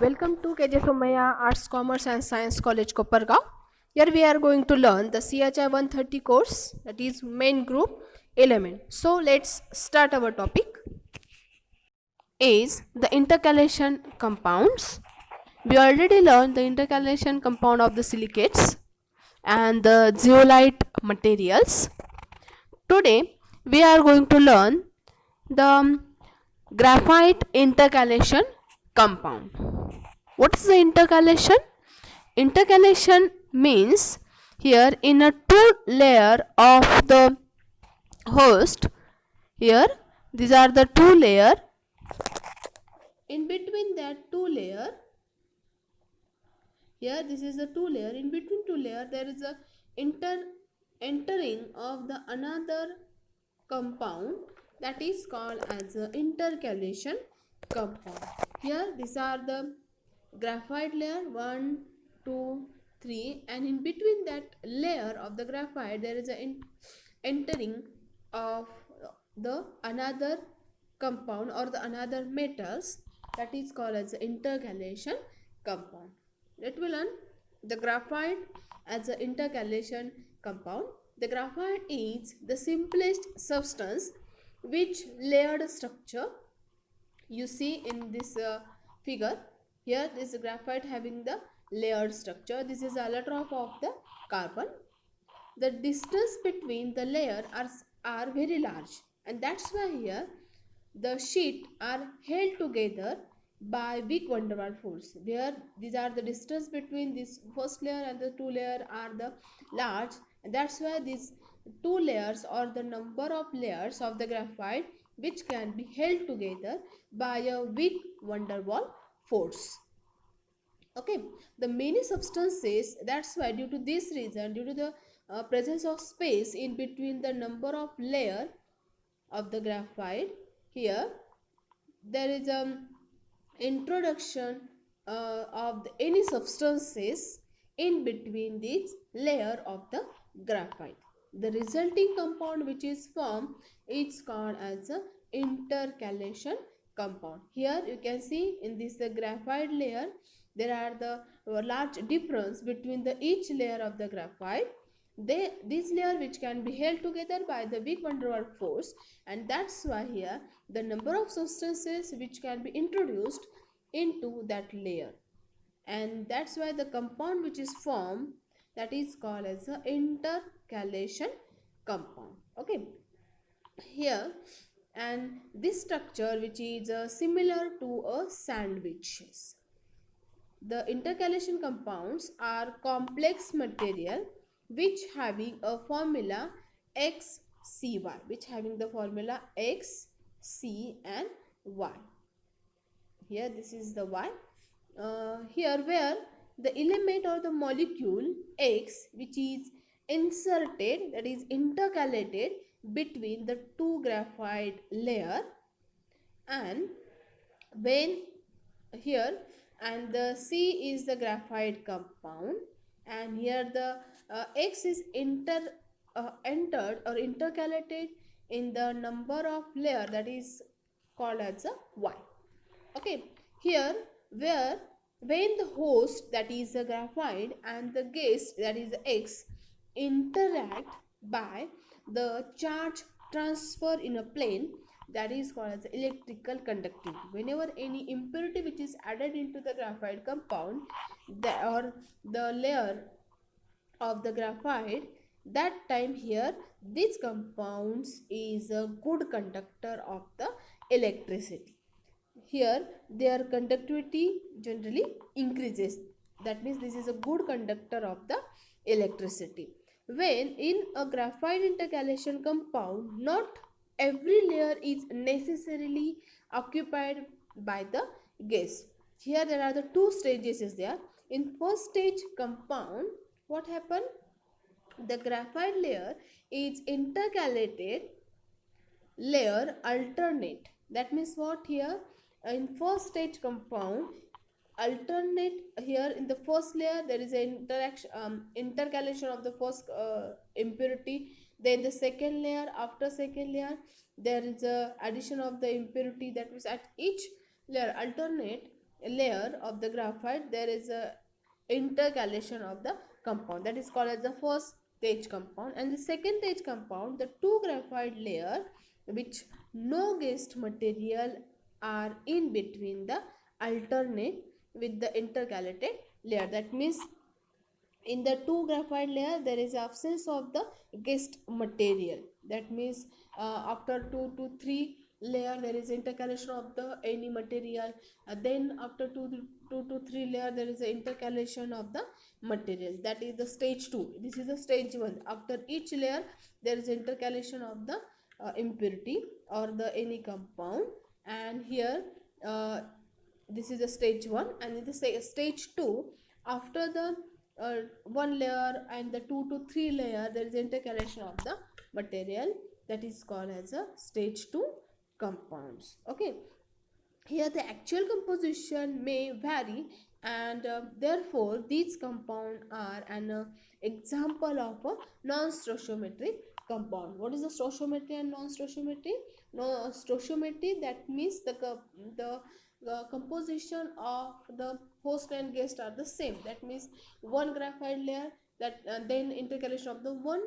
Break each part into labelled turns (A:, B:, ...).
A: Welcome to KJ Somaya Arts, Commerce and Science College, Kopargaon. Here we are going to learn the CHI 130 course, that is main group element. So let's start our topic. Is the intercalation compounds. We already learned the intercalation compound of the silicates and the zeolite materials. Today we are going to learn the graphite intercalation compound. What is the intercalation? Intercalation means here in a two layer of the host, here these are the two layer, in between that two layer, here this is the two layer, in between two layer there is a entering of the another compound, that is called as a intercalation compound. Here these are the graphite layer 1, 2, 3, and in between that layer of the graphite there is a entering of the another compound or the another metals, that is called as intercalation compound. Let me learn the graphite as an intercalation compound. The graphite is the simplest substance which layered structure you see in this figure. Here this graphite having the layered structure. This is allotrope of the carbon. The distance between the layer are very large, and that's why here the sheet are held together by weak van der Waals force. There these are the distance between this first layer and the two layer are the large, and that's why these two layers or the number of layers of the graphite which can be held together by a weak van der Waals force. Okay, the many substances, that's why due to this reason, due to the presence of space in between the number of layer of the graphite, here there is introduction of any substances in between this layer of the graphite. The resulting compound which is formed is called as a intercalation compound. Here you can see in this the graphite layer there are the large difference between the each layer of the graphite. This layer which can be held together by the weak van der Waals force, and that's why here the number of substances which can be introduced into that layer, and that's why the compound which is formed, that is called as a intercalation compound. Okay, here, and this structure which is similar to a sandwich. The intercalation compounds are complex material which having a formula XCY, which having the formula X, C and Y. Here this is the Y. Here where the element or the molecule X which is inserted, that is intercalated between the two graphite layer, and when here, and the C is the graphite compound, and here the X is entered or intercalated in the number of layer, that is called as a Y. Okay, here where when the host, that is the graphite, and the guest, that is the X, interact by the charge transfer in a plane, that is called as electrical conductivity. Whenever any impurity which is added into the graphite compound, or the layer of the graphite, that time here this compounds is a good conductor of the electricity. Here their conductivity generally increases, that means this is a good conductor of the electricity. When in a graphite intercalation compound, not every layer is necessarily occupied by the gas. Here there are the two stages is there. In first stage compound, what happened? The graphite layer is intercalated layer alternate. That means what? Here in first stage compound, alternate, here in the first layer there is an intercalation of the first impurity, then the second layer, after second layer there is a addition of the impurity, that means at each layer alternate layer of the graphite, there is a intercalation of the compound, that is called as the first stage compound. And the second stage compound, the two graphite layer which no guest material are in between the alternate with the intercalated layer. That means in the two graphite layer there is absence of the guest material. That means after 2 to 3 layer there is intercalation of the any material, then after 2 to 3 layer there is a intercalation of the material. That is the stage 2. This is the stage 1. After each layer there is intercalation of the impurity or the any compound. And here this is the stage 1. And in the stage 2, after the one layer and the 2 to 3 layer there is intercalation of the material, that is called as a stage 2 compounds. Okay, here the actual composition may vary, and therefore these compounds are an example of a non-stoichiometric compound. What is the stoichiometry and non-stoichiometry? No, stoichiometry, that means the composition of the host and guest are the same. That means one graphite layer, that then intercalation of the one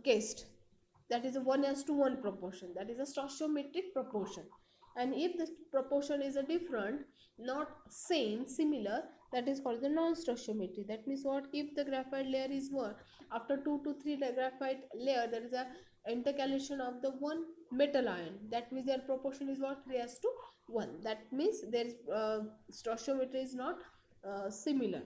A: guest, that is a 1:1 proportion, that is a stoichiometric proportion. And if the proportion is a different, not same, similar, that is called the non-stoichiometry. That means what? If the graphite layer is what, after 2 to 3 graphite layer there is a intercalation of the one metal ion, that means their proportion is what? 3:1. That means there is stoichiometry is not similar.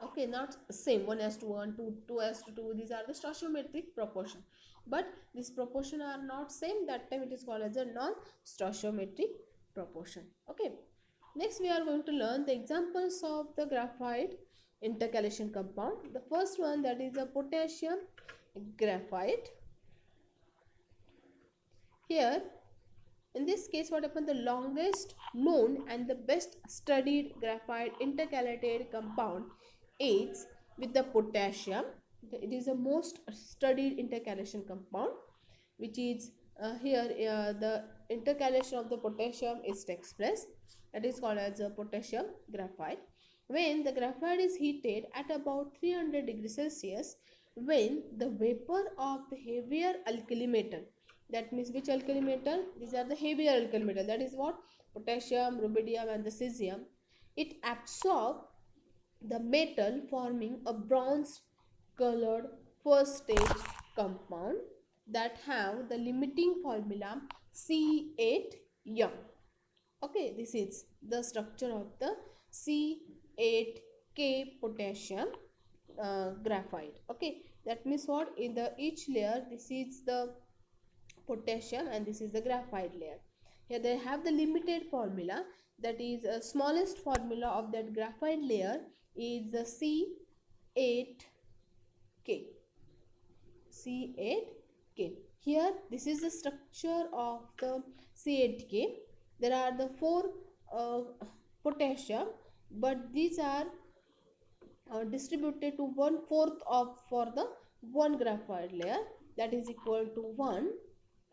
A: Okay, not same, 1:1, 2:2. These are the stoichiometric proportion, but this proportion are not same, that time it is called as a non-stoichiometric proportion. Okay, next we are going to learn the examples of the graphite intercalation compound. The first one, that is a potassium graphite. Here in this case what happened, the longest known and the best studied graphite intercalated compound is with the potassium. It is the most studied intercalation compound, which is here the intercalation of the potassium is takes place, that is called as a potassium graphite. When the graphite is heated at about 300 degrees Celsius, when the vapor of the heavier alkali metal, that means which alkali metal? These are the heavier alkali metal, that is what? Potassium, rubidium and the cesium. It absorbs the metal, forming a bronze colored first stage compound that have the limiting formula C8Yum. Okay, this is the structure of the C8K potassium graphite. Okay, that means what? In the each layer this is the potassium and this is the graphite layer. Here they have the limited formula, that is smallest formula of that graphite layer is the C8K. C8K. Here this is the structure of the C8K. There are the 4 potassium, but these are distributed to 1/4 of for the one graphite layer, that is equal to 1.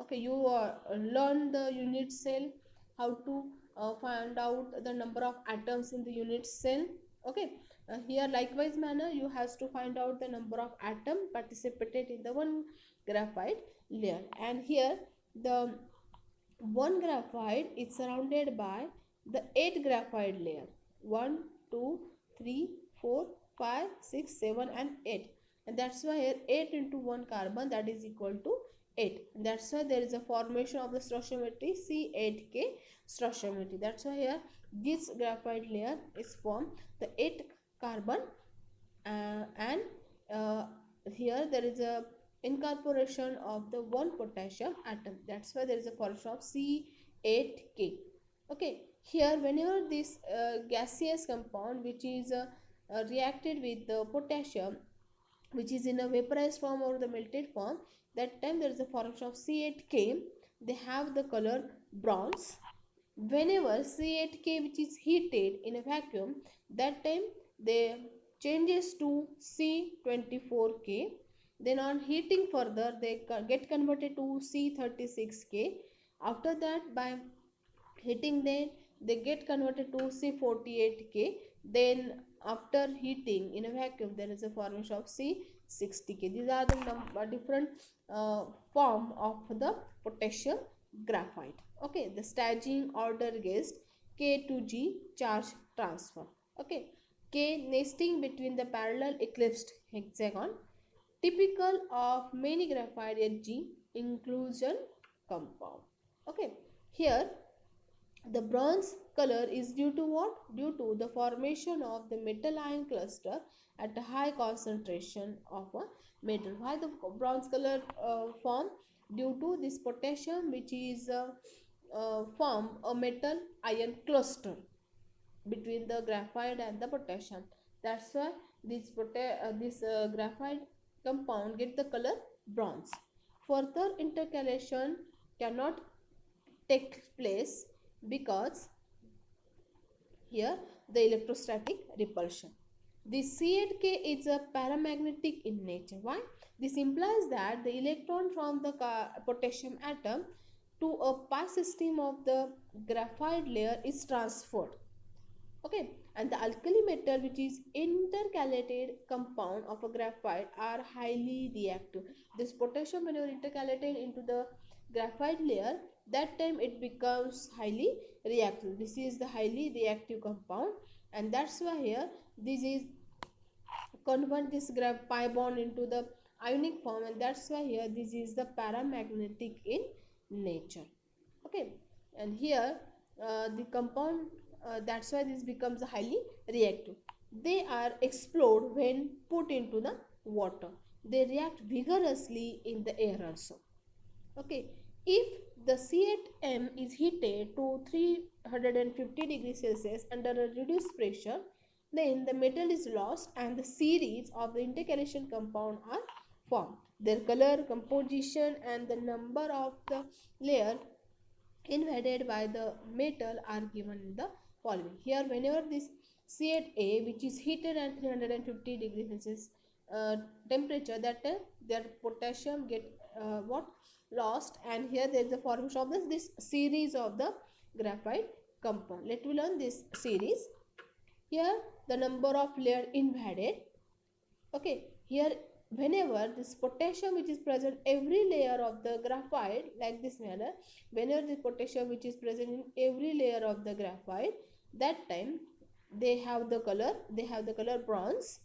A: Okay, you learn the unit cell, how to find out the number of atoms in the unit cell. Okay, here likewise manner you have to find out the number of atom participated in the one graphite layer. And here the one graphite is surrounded by the 8 graphite layer, 1 2 3 4 5 6 7 and 8, and that's why here 8 into 1 carbon, that is equal to 8. That's why there is a formation of the stoichiometry C8K stoichiometry. That's why here this graphite layer is formed the 8 carbon and here there is a incorporation of the 1 potassium atom. That's why there is a formation of C8K. Okay, here whenever this gaseous compound which is reacted with the potassium, which is in a vaporized form or the melted form, that time there is a formation of C8K. They have the color bronze. Whenever C8K which is heated in a vacuum, that time they changes to C24K. Then on heating further they get converted to C36K. After that by heating they get converted to C48K. Then after heating in a vacuum, there is a formation of C60K. These are the different form of the potassium graphite. Okay, the staging order is K to G charge transfer. Okay, K nesting between the parallel eclipsed hexagon, typical of many graphite Hg inclusion compound. Okay, here the bronze color is due to what? Due to the formation of the metal ion cluster at a high concentration of a metal. Why the bronze color form? Due to this potassium which is form a metal ion cluster between the graphite and the potassium. That's why this graphite compound get the color bronze. Further intercalation cannot take place because here the electrostatic repulsion. The C8K is a paramagnetic in nature. Why? This implies that the electron from the potassium atom to a pi system of the graphite layer is transferred. Okay, and the alkali metal which is intercalated compound of a graphite are highly reactive. This potassium whenever intercalated into the graphite layer, that time it becomes highly reactive. This is the highly reactive compound, and that's why here this is convert this pi bond into the ionic form, and that's why here this is the paramagnetic in nature. Okay, and here the compound that's why this becomes highly reactive. They are explode when put into the water. They react vigorously in the air also. Okay, if the C8M is heated to 350 degrees Celsius under a reduced pressure, then the metal is lost and the series of the intercalation compound are formed. Their color, composition and the number of the layer invaded by the metal are given in the following. Here whenever this C8A which is heated at 350 degrees Celsius temperature, that their potassium get what lost, and here there is a formation of this series of the graphite compound. Let me learn this series. Here the number of layer invaded. Okay, here whenever this potassium which is present every layer of the graphite, like this manner, whenever the potassium which is present in every layer of the graphite, that time they have the color bronze.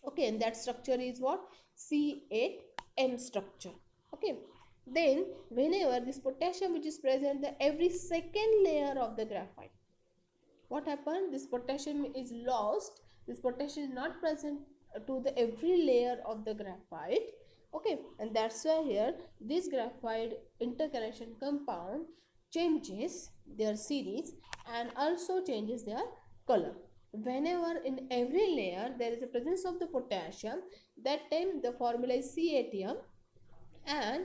A: Okay, and that structure is what? C8M structure. Okay, then whenever this potassium which is present the every second layer of the graphite, what happened? This potassium is lost. This potassium is not present to the every layer of the graphite. Okay, and that's why here this graphite intercalation compound changes their series and also changes their color. Whenever in every layer there is a presence of the potassium, that time the formula is C8M, and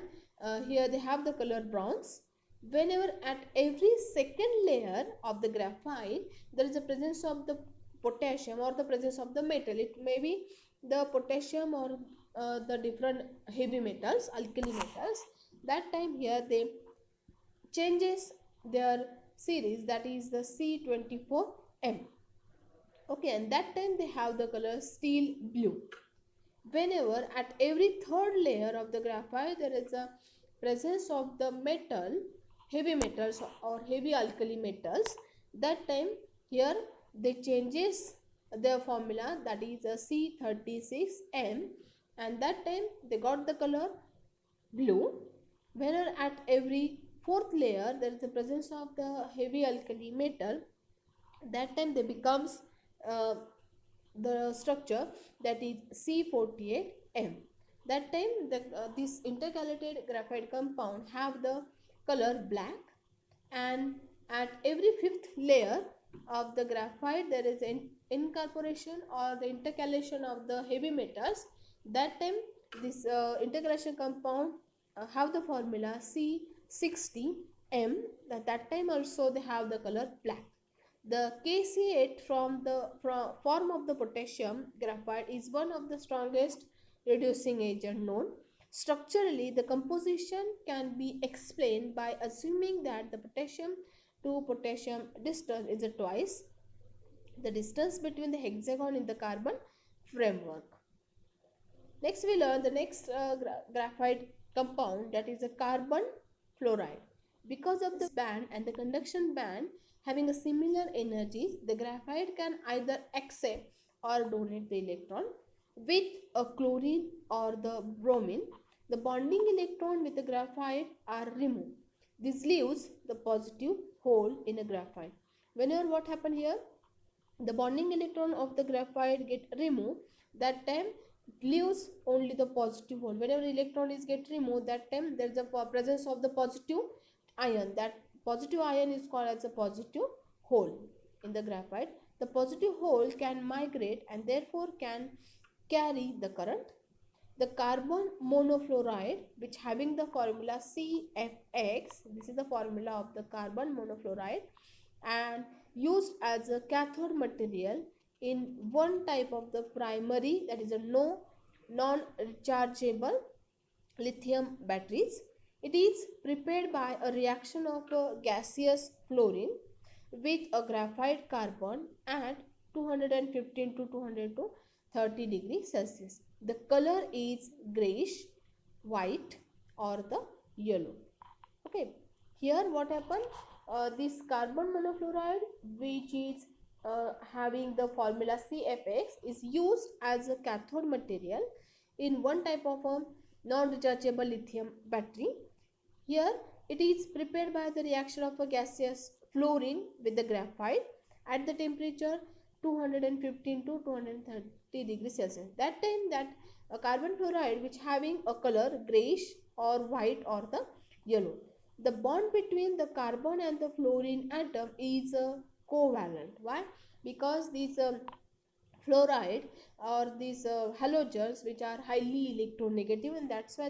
A: here they have the color bronze. Whenever at every second layer of the graphite there is a presence of the potassium or the presence of the metal, it may be the potassium or the different heavy metals, alkali metals, that time here they changes their series, that is the C24M. Okay, and that time they have the color steel blue. Whenever at every third layer of the graphite there is a presence of the metal, heavy metals or heavy alkali metals, that time here they changes their formula, that is a C36M, and that time they got the color blue. Whenever at every fourth layer there is a presence of the heavy alkali metal, that time they becomes uh, the structure, that is C48M. That time this intercalated graphite compound have the color black, and at every fifth layer of the graphite there is an incorporation or the intercalation of the heavy metals. That time this intercalation compound have the formula C60M. That time also they have the color black. The KC8 from the form of the potassium graphite is one of the strongest reducing agent known. Structurally, the composition can be explained by assuming that the potassium to potassium distance is twice the distance between the hexagon in the carbon framework. Next we learn the next graphite compound, that is a carbon fluoride. Because of the band and the conduction band having a similar energies, the graphite can either accept or donate the electron with a chlorine or the bromine. The bonding electron with the graphite are removed. This leaves the positive hole in a graphite. Whenever what happen here, the bonding electron of the graphite get removed, that time it leaves only the positive hole. Whenever electron is get removed, that time there is a presence of the positive ion. That positive ion is called as a positive hole in the graphite. The positive hole can migrate and therefore can carry the current. The carbon monofluoride, which having the formula CFX, this is the formula of the carbon monofluoride, and used as a cathode material in one type of the primary, that is a non-rechargeable lithium batteries. It is prepared by a reaction of a gaseous fluorine with a graphite carbon at 215 to 200 to 30 degrees Celsius. The color is grayish, white or the yellow. Okay, here what happened? This carbon monofluoride, which is having the formula CFX, is used as a cathode material in one type of a non-rechargeable lithium battery. Here it is prepared by the reaction of a gaseous fluorine with the graphite at the temperature 215 to 230 degrees Celsius. That time that carbon fluoride, which having a color grayish or white or the yellow. The bond between the carbon and the fluorine atom is covalent. Why? Because these fluoride or these halogens, which are highly electronegative, and that's why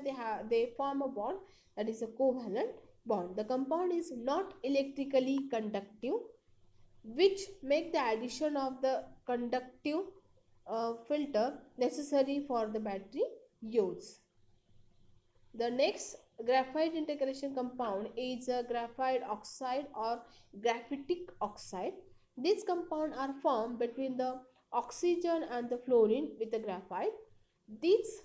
A: they form a bond, that is a covalent bond. The compound is not electrically conductive, which make the addition of the conductive filter necessary for the battery use. The next graphite integration compound is a graphite oxide or graphitic oxide. These compounds are formed between the oxygen and the fluorine with the graphite. These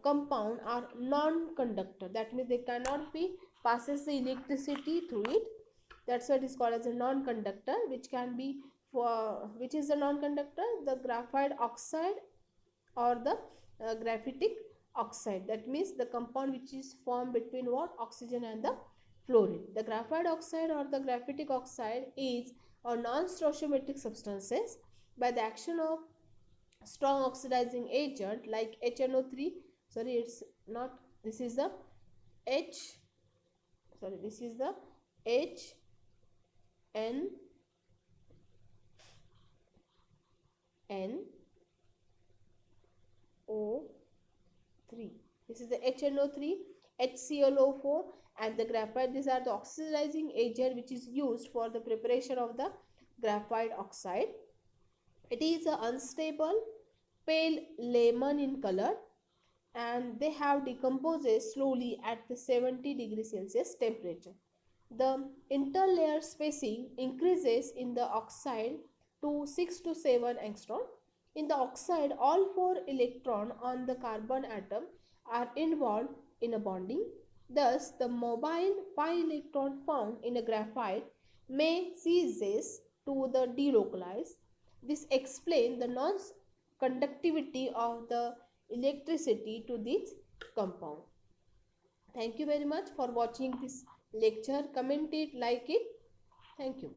A: compounds are non-conductor. That means they cannot be passes the electricity through it. That's what is called as a non-conductor, which can be which is the non-conductor, the graphite oxide or the graphitic oxide. That means the compound which is formed between what? Oxygen and the fluorine. The graphite oxide or the graphitic oxide is a non-stoichiometric substances. By the action of strong oxidizing agent like HNO3, sorry, it's not, this is the this is the HNO3. This is the HNO3, HClO4 and the graphite. These are the oxidizing agent which is used for the preparation of the graphite oxide. It is unstable, pale lemon in color, and they have decomposes slowly at the 70 degrees Celsius temperature. The interlayer spacing increases in the oxide to 6 to 7 angstrom. In the oxide, all 4 electrons on the carbon atom are involved in a bonding. Thus, the mobile pi electron found in a graphite may ceases to the delocalize. This explains the non-conductivity of the electricity to this compound. Thank you very much for watching this lecture. Comment it, like it. Thank you.